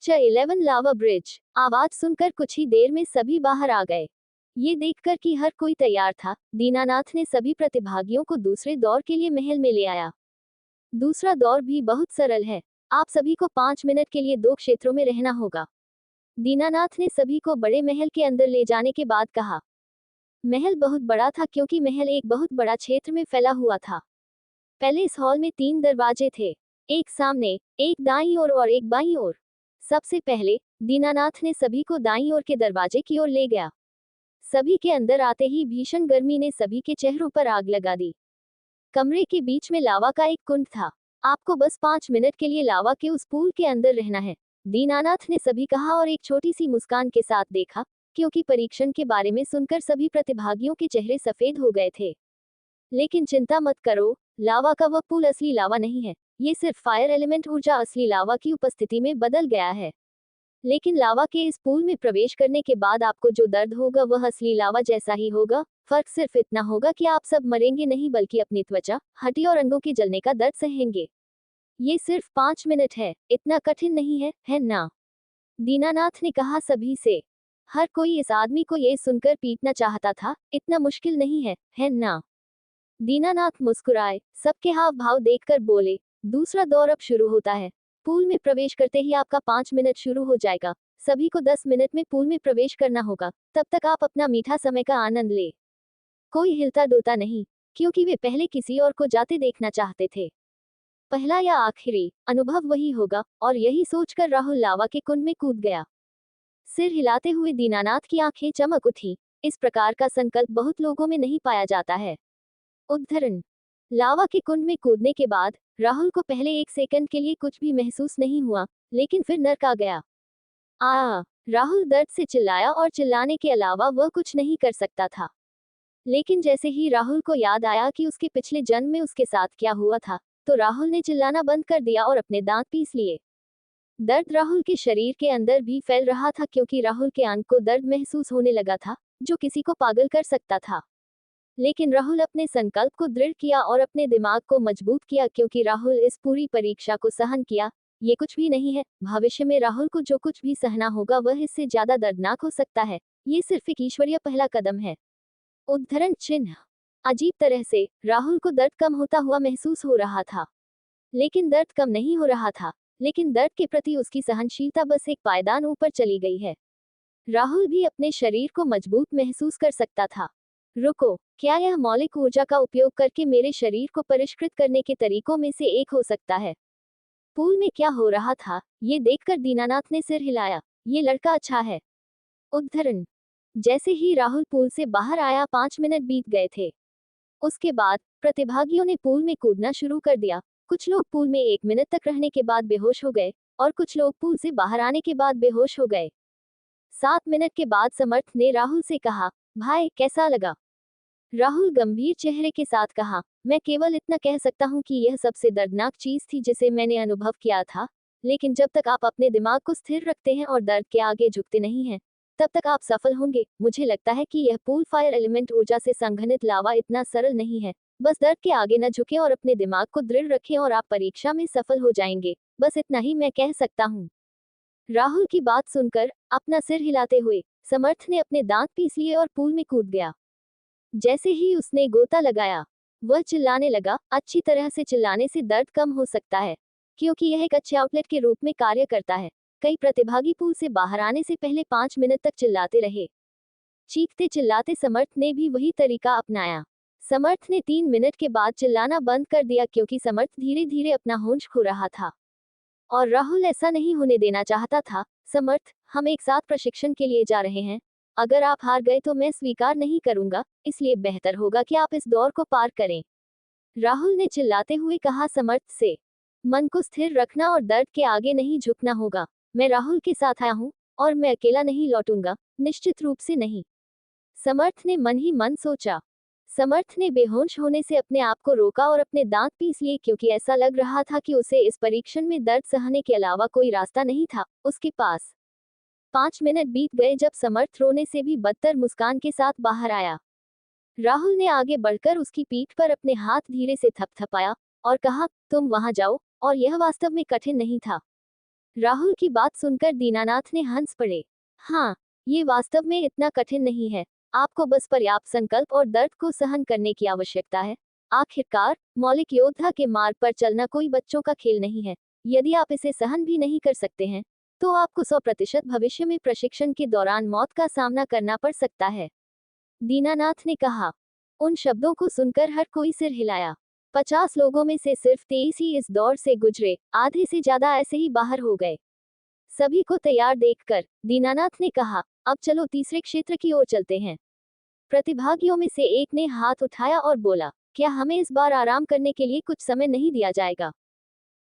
11 लावा bridge. आवाज सुनकर कुछ ही देर में सभी बाहर आ गए। ये देखकर कि हर कोई तैयार था, दीनानाथ ने सभी प्रतिभागियों को दूसरे दौर के लिए महल में ले आया। दूसरा दौर भी बहुत सरल है। आप सभी को 5 मिनट के लिए 2 क्षेत्रों में रहना होगा। दीनानाथ ने सभी को बड़े महल के अंदर ले जाने के बाद कहा। महल बहुत बड़ा था क्योंकि महल एक बहुत बड़ा क्षेत्र में फैला हुआ था। पहले इस हॉल में 3 दरवाजे थे, एक सामने, एक दाईं ओर और एक बाईं ओर। सबसे पहले दीनानाथ ने सभी को दाईं ओर के दरवाजे की ओर ले गया। सभी के अंदर आते ही भीषण गर्मी ने सभी के चेहरों पर आग लगा दी। कमरे के बीच में लावा का एक कुंड था। आपको बस 5 मिनट के लिए लावा के उस पूल के अंदर रहना है, दीनानाथ ने सभी कहा और एक छोटी सी मुस्कान के साथ देखा, क्योंकि परीक्षण के बारे में सुनकर सभी प्रतिभागियों के चेहरे सफेद हो गए थे। लेकिन चिंता मत करो, लावा का वह पूल असली लावा नहीं है। ये सिर्फ फायर एलिमेंट ऊर्जा असली लावा की उपस्थिति में बदल गया है। लेकिन लावा के इस पूल में प्रवेश करने के बाद आपको जो दर्द होगा वह असली लावा जैसा ही होगा। फर्क सिर्फ इतना होगा कि आप सब मरेंगे नहीं, बल्कि अपनी त्वचा, हड्डी और अंगों के जलने का दर्द सहेंगे। ये सिर्फ 5 मिनट है, इतना कठिन नहीं है ना? दीनानाथ ने कहा सभी से। हर कोई इस आदमी को ये सुनकर पीटना चाहता था, इतना मुश्किल नहीं है ना? दीनानाथ मुस्कुराए, सबके हाव भाव देखकर बोले, दूसरा दौर अब शुरू होता है। पूल में प्रवेश करते ही आपका 5 मिनट शुरू हो जाएगा। सभी को 10 मिनट में पूल में प्रवेश करना होगा, तब तक आप अपना मीठा समय का आनंद ले। कोई हिलता डुलता नहीं, क्योंकि वे पहले किसी और को जाते देखना चाहते थे। पहला या आखिरी अनुभव वही होगा, और यही सोचकर राहुल लावा के कुंड में कूद गया। सिर हिलाते हुए दीनानाथ की आंखें चमक उठी। इस प्रकार का संकल्प बहुत लोगों में नहीं पाया जाता है। उद्धरण। लावा के कुंड में कूदने के बाद राहुल को पहले 1 सेकंड के लिए कुछ भी महसूस नहीं हुआ, लेकिन फिर नर्क आ गया। राहुल दर्द से चिल्लाया और चिल्लाने के अलावा वह कुछ नहीं कर सकता था। लेकिन जैसे ही राहुल को याद आया कि उसके पिछले जन्म में उसके साथ क्या हुआ था, तो राहुल ने चिल्लाना बंद कर दिया और अपने दांत पीस लिए। दर्द राहुल के शरीर के अंदर भी फैल रहा था, क्योंकि राहुल के अंग को दर्द महसूस होने लगा था, जो किसी को पागल कर सकता था। लेकिन राहुल अपने संकल्प को दृढ़ किया और अपने दिमाग को मजबूत किया, क्योंकि राहुल इस पूरी परीक्षा को सहन किया। ये कुछ भी नहीं है, भविष्य में राहुल को जो कुछ भी सहना होगा वह इससे ज्यादा दर्दनाक हो सकता है। ये सिर्फ एक ईश्वरीय पहला कदम है। उद्धरण चिन्ह। अजीब तरह से राहुल को दर्द कम होता हुआ महसूस हो रहा था, लेकिन दर्द कम नहीं हो रहा था। लेकिन दर्द के प्रति उसकी सहनशीलता बस एक पायदान ऊपर चली गई है। राहुल भी अपने शरीर को मजबूत महसूस कर सकता था। रुको, क्या यह मौलिक ऊर्जा का उपयोग करके मेरे शरीर को परिष्कृत करने के तरीकों में से एक हो सकता है? पूल में क्या हो रहा था, ये देखकर दीनानाथ ने सिर हिलाया। ये लड़का अच्छा है। उद्धरण। जैसे ही राहुल पूल से बाहर आया 5 मिनट बीत गए थे। उसके बाद प्रतिभागियों ने पूल में कूदना शुरू कर दिया। कुछ लोग पूल में 1 मिनट तक रहने के बाद बेहोश हो गए, और कुछ लोग पूल से बाहर आने के बाद बेहोश हो गए। 7 मिनट के बाद समर्थ ने राहुल से कहा, भाई कैसा लगा? राहुल गंभीर चेहरे के साथ कहा, मैं केवल इतना कह सकता हूँ कि यह सबसे दर्दनाक चीज थी जिसे मैंने अनुभव किया था। लेकिन जब तक आप अपने दिमाग को स्थिर रखते हैं और दर्द के आगे झुकते नहीं हैं, तब तक आप सफल होंगे। मुझे लगता है कि यह पूल फायर एलिमेंट ऊर्जा से संघनित लावा इतना सरल नहीं है। बस दर्द के आगे न झुकें और अपने दिमाग को दृढ़ रखें और आप परीक्षा में सफल हो जाएंगे। बस इतना ही मैं कह सकता हूँ। राहुल की बात सुनकर अपना सिर हिलाते हुए समर्थ ने अपने दांत पीस लिए और पूल में कूद गया। जैसे ही उसने गोता लगाया, वह चिल्लाने लगा। अच्छी तरह से चिल्लाने से दर्द कम हो सकता है, क्योंकि यह एक अच्छे आउटलेट के रूप में कार्य करता है। कई प्रतिभागी पूल से बाहर आने से पहले 5 मिनट तक चिल्लाते रहे। चीखते चिल्लाते समर्थ ने भी वही तरीका अपनाया। समर्थ ने 3 मिनट के बाद चिल्लाना बंद कर दिया, क्योंकि समर्थ धीरे धीरे अपना होश खो रहा था। और राहुल ऐसा नहीं होने देना चाहता था। समर्थ, हम एक साथ प्रशिक्षण के लिए जा रहे हैं। अगर आप हार गए तो मैं स्वीकार नहीं करूंगा, इसलिए बेहतर होगा कि आप इस दौर को पार करें। राहुल ने चिल्लाते हुए कहा समर्थ से। मन को स्थिर रखना और दर्द के आगे नहीं झुकना होगा। मैं राहुल के साथ आया हूँ, और मैं अकेला नहीं लौटूंगा, निश्चित रूप से नहीं। समर्थ ने मन ही मन सोचा। समर्थ ने बेहोश होने से अपने आप को रोका और अपने दांत पीस लिए, क्योंकि ऐसा लग रहा था कि उसे इस परीक्षण में दर्द सहने के अलावा कोई रास्ता नहीं था उसके पास। 5 मिनट बीत गए जब समर्थ रोने से भी बदतर मुस्कान के साथ बाहर आया। राहुल ने आगे बढ़कर उसकी पीठ पर अपने हाथ धीरे से थपथपाया और कहा, तुम वहां जाओ। और यह वास्तव में कठिन नहीं था। राहुल की बात सुनकर दीनानाथ ने हंस पड़े। हाँ, ये वास्तव में इतना कठिन नहीं है। आपको बस पर्याप्त संकल्प और दर्द को सहन करने की आवश्यकता है। आखिरकार, मौलिक योद्धा के मार्ग पर चलना कोई बच्चों का खेल नहीं है। यदि आप इसे सहन भी नहीं कर सकते हैं, तो आपको 100% भविष्य में प्रशिक्षण के दौरान मौत का सामना करना पड़ सकता है। दीनानाथ ने कहा। उन शब्दों को सुनकर हर कोई सिर हिलाया। 50 लोगों में से सिर्फ 23 ही इस दौर से गुजरे, आधे से ज्यादा ऐसे ही बाहर हो गए। सभी को तैयार देखकर दीनानाथ ने कहा, अब चलो तीसरे क्षेत्र की ओर चलते हैं। प्रतिभागियों में से एक ने हाथ उठाया और बोला, क्या हमें इस बार आराम करने के लिए कुछ समय नहीं दिया जाएगा?